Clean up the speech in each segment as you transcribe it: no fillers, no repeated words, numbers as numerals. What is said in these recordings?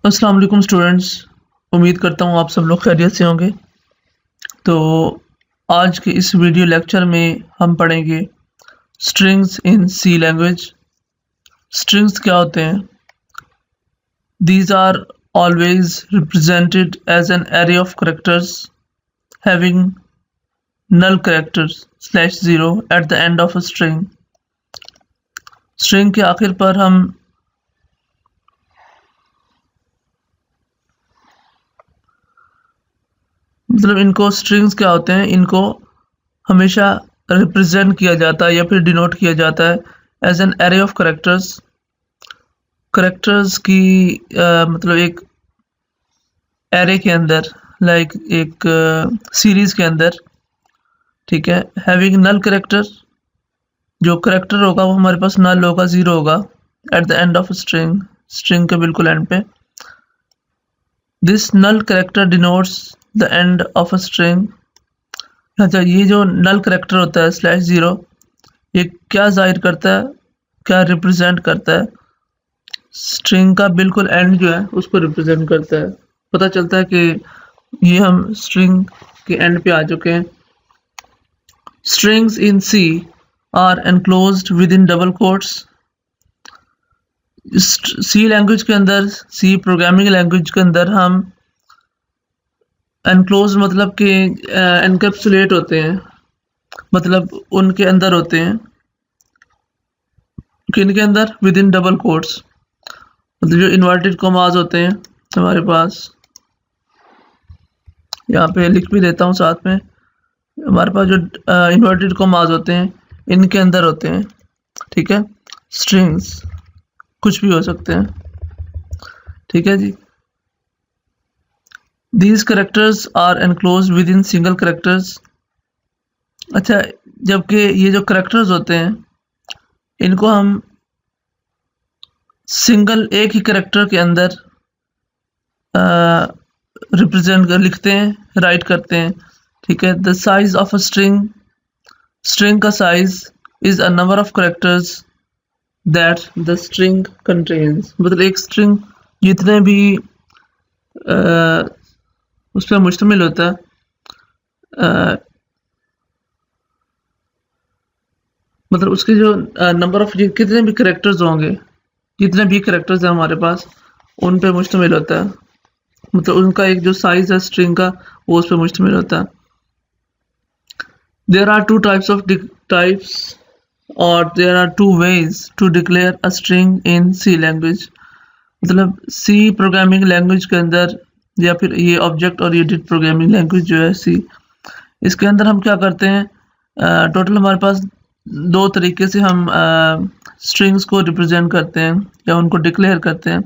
अस्सलाम वालेकुम स्टूडेंट्स। उम्मीद करता हूँ आप सब लोग खैरियत से होंगे। तो आज के इस वीडियो लेक्चर में हम पढ़ेंगे strings in C language. Strings क्या होते हैं? These are always represented as an array of characters having null characters /0 at the end of a string। String के आखिर पर हम इनको स्ट्रिंग्स क्या होते हैं, इनको हमेशा रिप्रेजेंट किया जाता है या फिर डिनोट किया जाता है as an array of characters. Characters की एक एरे के अंदर, एक सीरीज के अंदर, ठीक है। हैविंग नल कैरेक्टर, जो कैरेक्टर होगा वो हमारे पास नल होगा, 0 होगा at the end of string, string के बिल्कुल एंड पे। This null character denotes the end of a string. अच्छा, ये जो नल कैरेक्टर होता है /0, ये क्या जाहिर करता है, क्या रिप्रेजेंट करता है? स्ट्रिंग का बिल्कुल एंड जो है उसको रिप्रेजेंट करता है। पता चलता है कि ये हम स्ट्रिंग के एंड पे आ चुके हैं। Strings in C are enclosed within double quotes. C language के अंदर, सी प्रोग्रामिंग लैंग्वेज के अंदर हम एनक्लोज मतलब कि एनकैप्सुलेट होते हैं, मतलब उनके अंदर होते हैं। किन के अंदर? विद इन डबल कोट्स, मतलब जो इन्वर्टेड कॉमास होते हैं हमारे पास, यहाँ पे लिख भी देता हूँ साथ में। हमारे पास जो इन्वर्टेड कॉमास होते हैं इनके अंदर होते हैं, ठीक है। स्ट्रिंग्स कुछ भी हो सकते हैं, ठीक है जी। These characters are enclose within single characters. अच्छा, जबकि ये जो करेक्टर्स होते हैं इनको हम सिंगल एक ही करेक्टर के अंदर रिप्रेजेंट कर लिखते हैं, राइट करते हैं, ठीक है। The size of a string, string का size is a number of characters that the string contains. मतलब एक स्ट्रिंग जितने भी उस पर मुश्तमिल होता है, मतलब उसके जो नंबर ऑफ कितने भी करेक्टर्स होंगे, जितने भी करेक्टर्स हैं हमारे पास, उन पे मुश्तमिल होता है। मतलब उनका एक जो साइज है स्ट्रिंग का, वो उस पर मुश्तमिल होता है। देयर आर टू टाइप्स और there are two ways to declare a string in C language. मतलब सी प्रोग्रामिंग लैंग्वेज के अंदर, या फिर ये ऑब्जेक्ट ओरिएंटेड प्रोग्रामिंग लैंग्वेज जो है सी, इसके अंदर हम क्या करते हैं, टोटल हमारे पास दो तरीके से हम स्ट्रिंग्स को रिप्रेजेंट करते हैं या उनको डिक्लेयर करते हैं।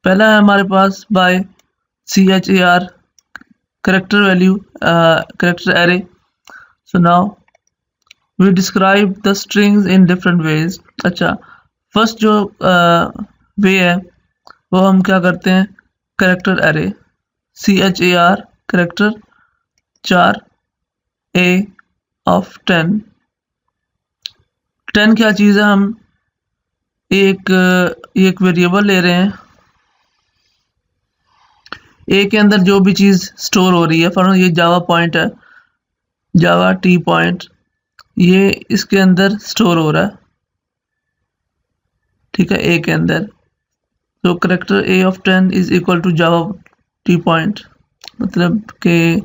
पहला है हमारे पास bye CHAR, character value, character array। So now we describe the strings in different ways। अच्छा, फर्स्ट जो वे है वो हम क्या करते हैं, character array, CHAR character 4 A of 10। 10 क्या चीज़ है? हम एक वेरिएबल ले रहे हैं, ए के अंदर जो भी चीज़ स्टोर हो रही है, फॉर ये जावा पॉइंट है, जावा टी पॉइंट, ये इसके अंदर स्टोर हो रहा है, ठीक है, ए के अंदर। तो character A of 10 is equal to Java T point. मतलब कि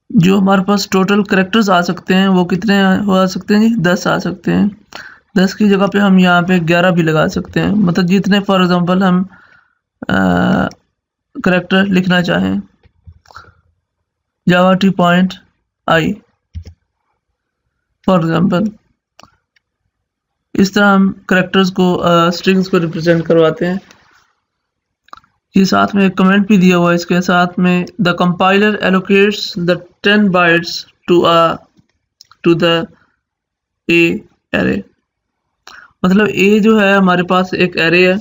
जो हमारे पास टोटल करेक्टर्स आ सकते हैं वो कितने आ सकते हैं जी? 10 आ सकते हैं। 10 की जगह पे हम यहाँ पे 11 भी लगा सकते हैं, मतलब जितने फॉर एग्जांपल हम करेक्टर लिखना चाहें। Java T point I for example, इस तरह हम करेक्टर्स को स्ट्रिंग्स को रिप्रेजेंट करवाते हैं। ये साथ में एक कमेंट भी दिया हुआ है इसके साथ में, the compiler allocates the 10 bytes to the a array. मतलब ए जो है हमारे पास एक एरे है,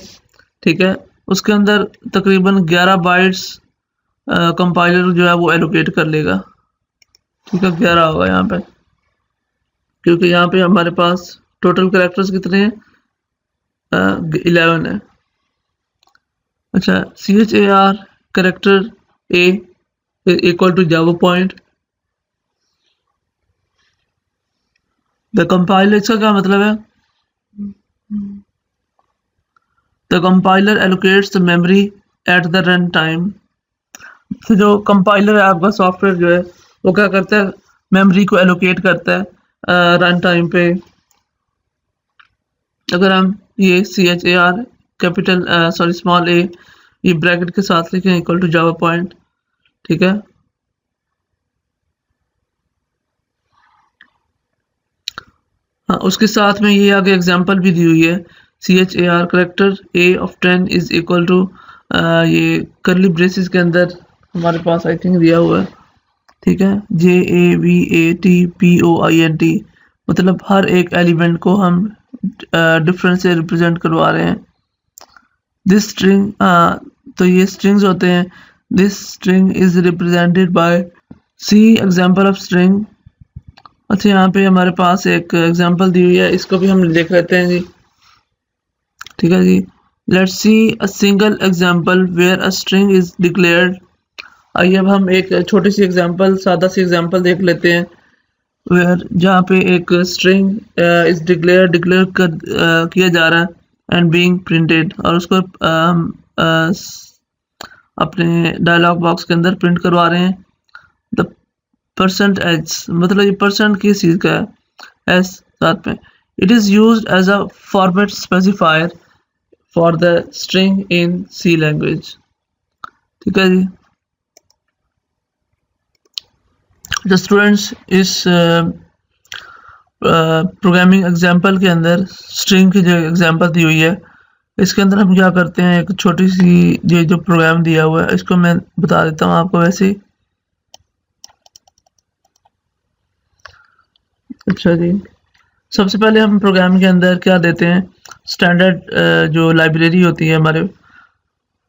ठीक है, उसके अंदर तकरीबन 11 बाइट्स कंपाइलर जो है वो एलोकेट कर लेगा, ठीक है। 11 होगा यहाँ पे, क्योंकि यहाँ पे हमारे पास टोटल कैरेक्टर्स कितने हैं, 11 है। अच्छा, char character a equal to Java point. The compiler, इसका क्या मतलब है? The compiler allocates the memory at the run time. तो जो कंपाइलर है आपका सॉफ्टवेयर जो है वो क्या करता है, मेमोरी को एलोकेट करता है रन टाइम पे। अगर हम ये char capital sorry small a ये ब्रैकेट के साथ लिखें इक्वल टू जावा पॉइंट, ठीक है। हाँ, उसके साथ में ये आगे एग्जांपल भी दी हुई है, char character a of 10 is equal to, ये करली ब्रेसेस के अंदर हमारे पास आई थिंक दिया हुआ है, ठीक है, JAVATPOINT, मतलब हर एक एलिमेंट को हम डिफरेंस से रिप्रेजेंट करवा रहे हैं। दिस स्ट्रिंग, तो ये स्ट्रिंग्स होते हैं। This string is represented by C example of string. अच्छा, यहाँ पे हमारे पास एक एग्जांपल दी हुई है, इसको भी हम देख लेते हैं जी, ठीक है जी। Let's see a single example where a string is declared. आइए अब हम एक छोटी सी एग्जांपल, सादा सी एग्जांपल देख लेते हैं, वेयर जहाँ पे एक स्ट्रिंग इज डिक्लेयर किया जा रहा है एंड बीइंग प्रिंटेड, और उसको हम अपने डायलॉग बॉक्स के अंदर प्रिंट करवा रहे हैं। द परसेंट एच, मतलब ये परसेंट किस चीज़ का है, एस साथ में। It is used as a format specifier for the string in C language, ठीक है जी। जो स्टूडेंट्स इस प्रोग्रामिंग एग्जांपल के अंदर स्ट्रिंग की जो एग्जांपल दी हुई है, इसके अंदर हम क्या करते हैं, एक छोटी सी ये जो प्रोग्राम दिया हुआ है इसको मैं बता देता हूँ आपको वैसे ही। अच्छा जी, सबसे पहले हम प्रोग्राम के अंदर क्या देते हैं, स्टैंडर्ड जो लाइब्रेरी होती है हमारे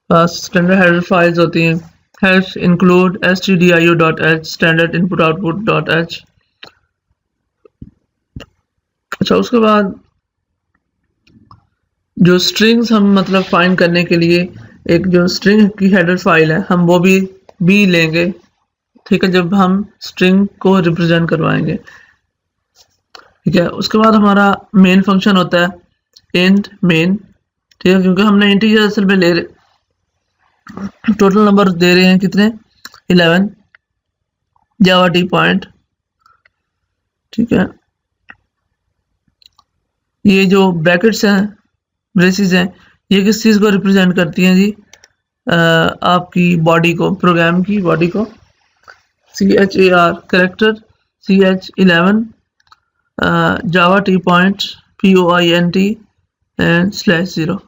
पास, स्टैंडर्ड हेडर फाइल्स होती हैं, hash include stdio.h standard input output dot h। अच्छा, उसके बाद जो स्ट्रिंग्स हम मतलब फाइंड करने के लिए एक जो स्ट्रिंग की हेडर फाइल है हम वो भी लेंगे, ठीक है, जब हम स्ट्रिंग को रिप्रेजेंट करवाएंगे, ठीक है। उसके बाद हमारा मेन फंक्शन होता है इंट मेन, ठीक है, क्योंकि हमने इंटीजर असल में ले टोटल नंबर दे रहे हैं कितने, 11 जावा टी पॉइंट, ठीक है। ये जो ब्रैकेट्स हैं, ब्रेसेस हैं, ये किस चीज़ को रिप्रेजेंट करती हैं जी, आपकी बॉडी को, प्रोग्राम की बॉडी को। char character ch11 Java T point POINT and /0।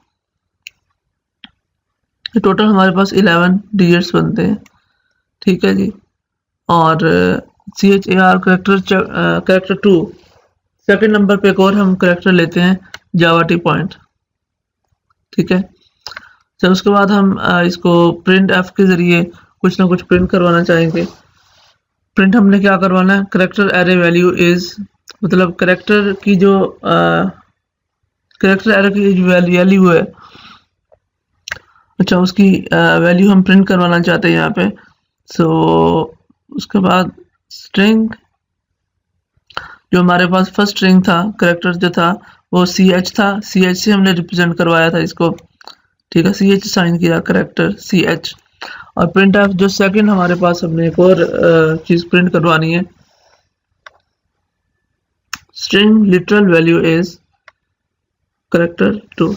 Total हमारे पास 11 डिजिट्स बनते हैं, ठीक है जी। और char करेक्टर 2 सेकंड नंबर पे एक और हम करेक्टर लेते हैं जावा टी पॉइंट, ठीक है। जब उसके बाद हम इसको प्रिंट एफ के ज़रिए कुछ ना कुछ प्रिंट करवाना चाहेंगे। प्रिंट हमने क्या करवाना है, करेक्टर एरे वैल्यू इज़, मतलब करेक्टर की जो करेक्टर एरे की जो वैल्यू है, अच्छा, उसकी वैल्यू हम प्रिंट करवाना चाहते हैं यहाँ पे। सो उसके बाद स्ट्रिंग, जो हमारे पास फर्स्ट स्ट्रिंग था, करेक्टर जो था वो ch था, ch से हमने रिप्रेजेंट करवाया था इसको, ठीक है, ch साइन किया करेक्टर ch। और प्रिंट एफ जो सेकंड हमारे पास हमने एक और चीज़ प्रिंट करवानी है, string literal value is character 2,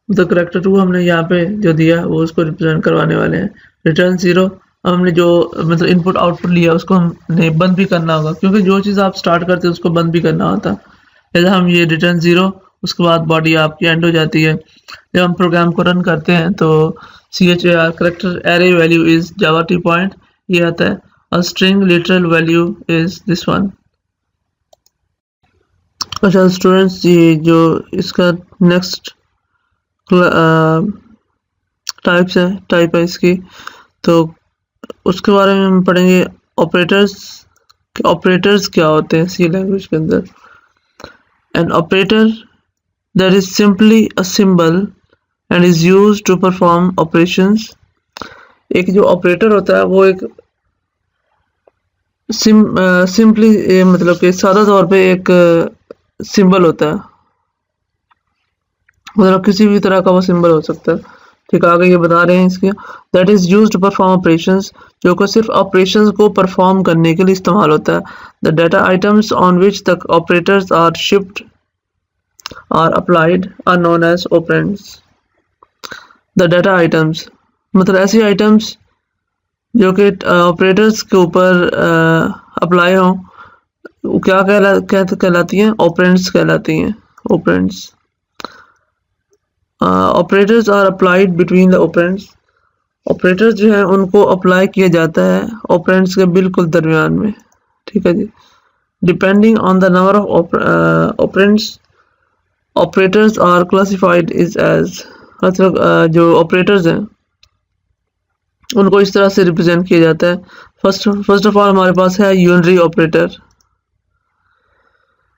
तो करेक्टर 2 हमने यहाँ पे जो दिया वो उसको रिप्रेजेंट करवाने वाले हैं। रिटर्न 0, हमने जो मतलब इनपुट आउटपुट लिया उसको हमने बंद भी करना होगा, क्योंकि जो चीज़ आप स्टार्ट करते हैं उसको बंद भी करना होता है। जैसे हम ये रिटर्न 0, उसके बाद बॉडी आपकी एंड हो जाती है। जब हम प्रोग्राम को रन करते हैं तो char character array value is Java T point ये आता है, और string literal value is this one. अच्छा स्टूडेंट्स, ये जो इसका नेक्स्ट टाइप है इसकी, तो उसके बारे में हम पढ़ेंगे। ऑपरेटर्स क्या होते हैं सी लैंग्वेज के अंदर। An operator that is simply a symbol and is used to perform operations. एक जो ऑपरेटर होता है वो एक सिंपली मतलब कि सादा तौर पे एक सिंबल होता है, मतलब किसी भी तरह का वो सिंबल हो सकता है। ठीक है, आगे ये बता रहे हैं इसके, that is use to perform operations, जो कि सिर्फ ऑपरेशंस को परफॉर्म करने के लिए इस्तेमाल होता है। The data items on which the operators are shift are applied are known as operands. The data items मतलब ऐसी आइटम्स जो कि ऑपरेटर्स के ऊपर अप्लाई हों, वो क्या कहलाती हैं? ऑपरेंड्स कहलाती हैं, operands. Operators are applied between the operands, operators जो है उनको अप्लाई किया जाता है ऑपरेंड्स के बिल्कुल दरमियान में। ठीक है जी, depending on the number of operands operators are classified is as, मतलब जो ऑपरेटर्स हैं उनको इस तरह से रिप्रेजेंट किया जाता है। फर्स्ट ऑफ ऑल हमारे पास है यूनरी ऑपरेटर।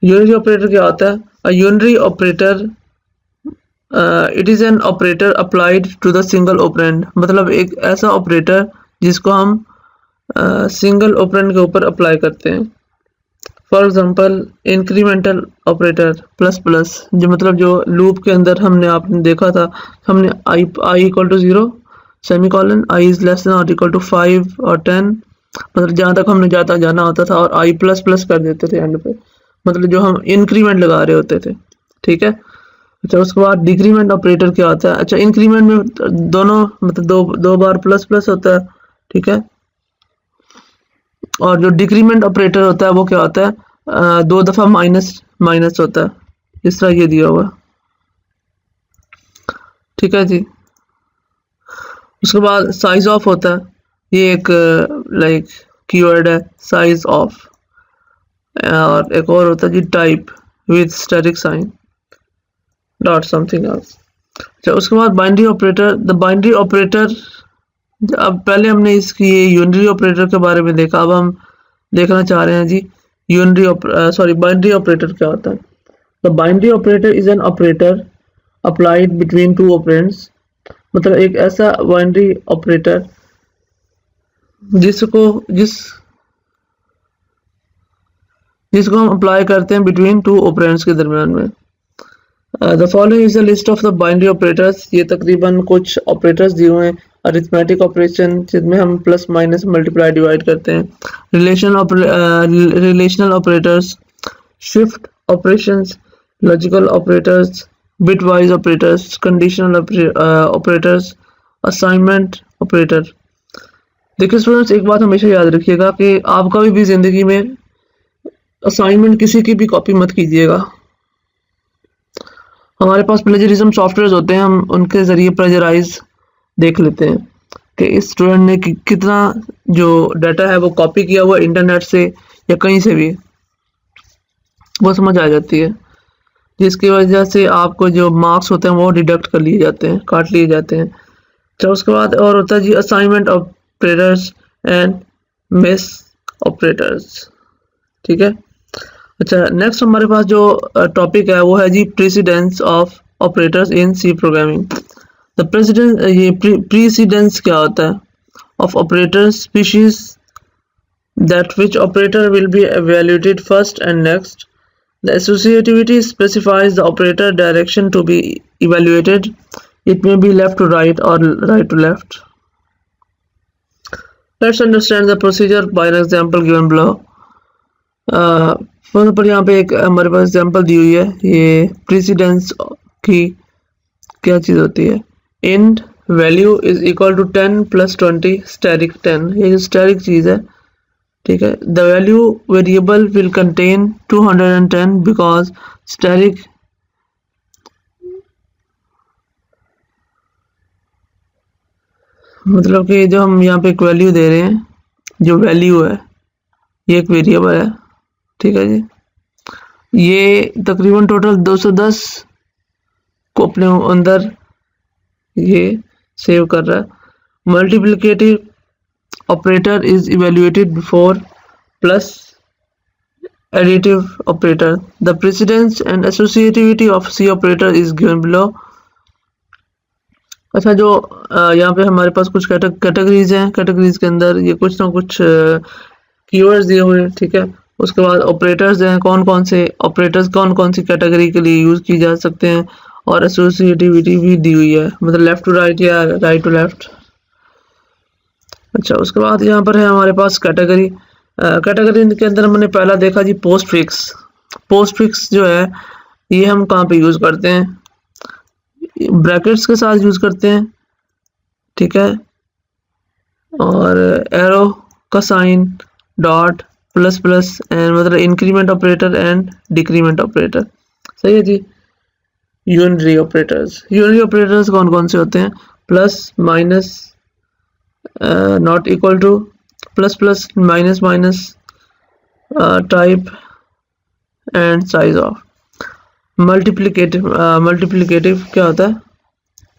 यूनरी ऑपरेटर क्या होता है? A unary operator it is an operator applied to the single operand, मतलब एक ऐसा ऑपरेटर जिसको हम सिंगल ऑपरेंड के ऊपर अप्लाई करते हैं। For example incremental operator plus plus, जो मतलब जो लूप के अंदर आपने देखा था, हमने I equal to 0 semicolon, I is less than और इक्वल टू 5 और 10, मतलब जहाँ तक हमने जाना होता था, और आई प्लस प्लस कर देते थे एंड पे, मतलब जो हम इंक्रीमेंट लगा रहे होते थे। ठीक है, अच्छा उसके बाद डिक्रीमेंट ऑपरेटर क्या होता है? अच्छा इंक्रीमेंट में दोनों मतलब दो बार प्लस प्लस होता है। ठीक है, और जो डिक्रीमेंट ऑपरेटर होता है वो क्या होता है? 2 दफ़ा माइनस माइनस होता है, इस तरह ये दिया हुआ। ठीक है जी, उसके बाद साइज ऑफ होता है, ये एक लाइक कीवर्ड है, साइज ऑफ। और एक और होता है जी type with static sign dot something else. अच्छा उसके बाद binary operator. The binary operator, अब पहले हमने इसकी ये यूनरी ऑपरेटर के बारे में देखा, अब हम देखना चाह रहे हैं जी बाइनरी ऑपरेटर क्या होता है। The binary operator is an operator applied between two operands, मतलब एक ऐसा बाइनरी ऑपरेटर जिसको हम अप्लाई करते हैं बिटवीन टू ऑपरेंड्स के दरमियान में। The following is the list of the binary operators, ये तकरीबन कुछ ऑपरेटर्स दिए हुए हैं। अरिथमेटिक ऑपरेशन जिसमें हम प्लस माइनस मल्टीप्लाई डिवाइड करते हैं, relational operators, shift operations, logical operators, bitwise operators, conditional operators, assignment operator. देखिए स्टूडेंट्स, एक बात हमेशा याद रखिएगा कि आप कभी भी जिंदगी में असाइनमेंट किसी की भी कॉपी मत कीजिएगा। हमारे पास प्लेजरिज्म सॉफ्टवेयर होते हैं, हम उनके ज़रिए प्लेजराइज देख लेते हैं कि इस स्टूडेंट ने कितना जो डाटा है वो कॉपी किया हुआ इंटरनेट से या कहीं से भी, वो समझ आ जाती है, जिसकी वजह से आपको जो मार्क्स होते हैं वो डिडक्ट कर लिए जाते हैं, काट लिए जाते हैं। तो उसके बाद और होता है जी assignment operators and miss operators. ठीक है, अच्छा नेक्स्ट हमारे पास जो टॉपिक है वो है जी precedence of operators in C programming. The precedence, ये प्रेसिडेंस क्या होता है? Of operator specifies that which operator will be evaluated first and next. The associativity specifies the operator direction to be evaluated. It may be left to right or right to left. Let's understand the procedure by an example given below. पर यहाँ पे एक हमारे पास example दी हुई है, ये precedence की क्या चीज़ होती है। Int value is equal to 10 + 20 static 10, ये जो स्टैटिक चीज़ है। ठीक है, the value variable will contain 210 because static मतलब कि जो हम यहाँ पे एक वैल्यू दे रहे हैं, जो वैल्यू है ये एक वेरिएबल है। ठीक है जी, ये तकरीबन टोटल 210 को अपने अंदर ये सेव कर रहा है। Multiplicative operator is evaluated before plus additive operator. The precedence and associativity of C operator is given below. अच्छा, जो यहाँ पे हमारे पास कुछ कैटेगरीज हैं, कैटेगरीज के अंदर ये कुछ ना कुछ कीवर्ड्स दिए हुए हैं, ठीक है। उसके बाद ऑपरेटर्स हैं, कौन कौन से ऑपरेटर्स कौन कौन सी कैटेगरी के लिए यूज की जा सकते हैं, और एसोसिएटिविटी भी दी हुई है, मतलब लेफ्ट टू राइट या राइट टू लेफ्ट। अच्छा, उसके बाद यहाँ पर है हमारे पास कैटेगरी। कैटेगरी के अंदर हमने पहला देखा जी पोस्ट फिक्स। पोस्ट फिक्स जो है ये हम कहाँ पे यूज करते हैं, ब्रैकेट्स के साथ यूज करते हैं, ठीक है। और एरो का sign, dot, plus plus and मतलब increment operator and decrement operator, सही है जी। यूनरी ऑपरेटर्स कौन कौन से होते हैं, plus minus, not equal to, plus plus, minus minus, type and size of. Multiplicative क्या होता है,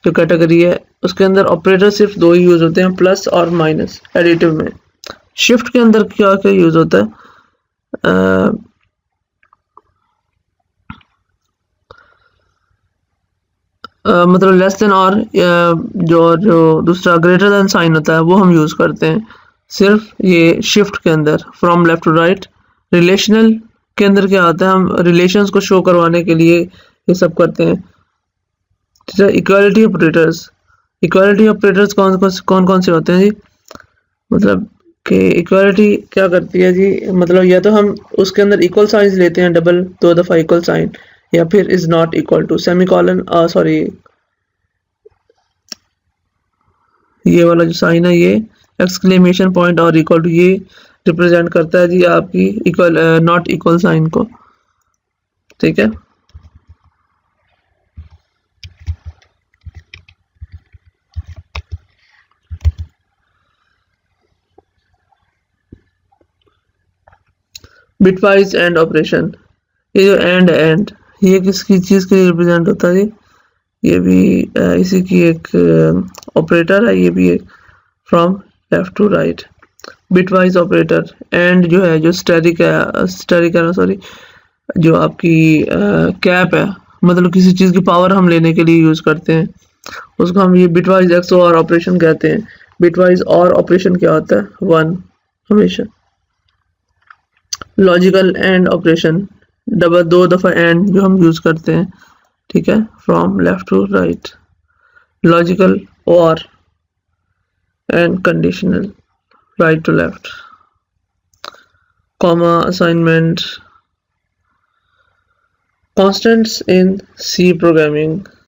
जो कैटेगरी है उसके अंदर ऑपरेटर सिर्फ दो ही यूज होते हैं, प्लस और माइनस एडिटिव में। शिफ्ट के अंदर क्या क्या यूज होता है, मतलब लेस देन और जो जो दूसरा ग्रेटर देन साइन होता है वो हम यूज करते हैं सिर्फ ये शिफ्ट के अंदर। From left to right. Relational के अंदर क्या होता है, हम रिलेशंस को शो करवाने के लिए ये सब करते हैं। इक्वालिटी ऑपरेटर्स कौन कौन से होते हैं जी, मतलब कि इक्वालिटी क्या करती है जी, मतलब या तो हम उसके अंदर इक्वल साइंस लेते हैं, डबल दो दफा इक्वल साइन, या फिर is not equal to, semicolon, sorry ये वाला जो साइन है ये एक्सक्लेमेशन पॉइंट और इक्वल टू ये रिप्रेजेंट करता है जी आपकी इक्वल नॉट इक्वल साइन को, ठीक है। बिटवाइज एंड ऑपरेशन, ये जो एंड ये किसकी चीज के लिए रिप्रेजेंट होता है, ये भी इसी की एक ऑपरेटर है, ये भी एक from left to right. Bitwise operator and जो है, जो स्टैटिक है सॉरी, जो आपकी कैप है, मतलब किसी चीज की पावर हम लेने के लिए यूज करते हैं, उसको हम ये बिटवाइज एक्स और ऑपरेशन कहते हैं। बिटवाइज और ऑपरेशन क्या होता है, वन हमेशा। लॉजिकल एंड ऑपरेशन, डबल दो दफा एंड जो हम यूज करते हैं, ठीक है, from left to right. Logical और and conditional, right to left. Comma assignment, constants in C programming,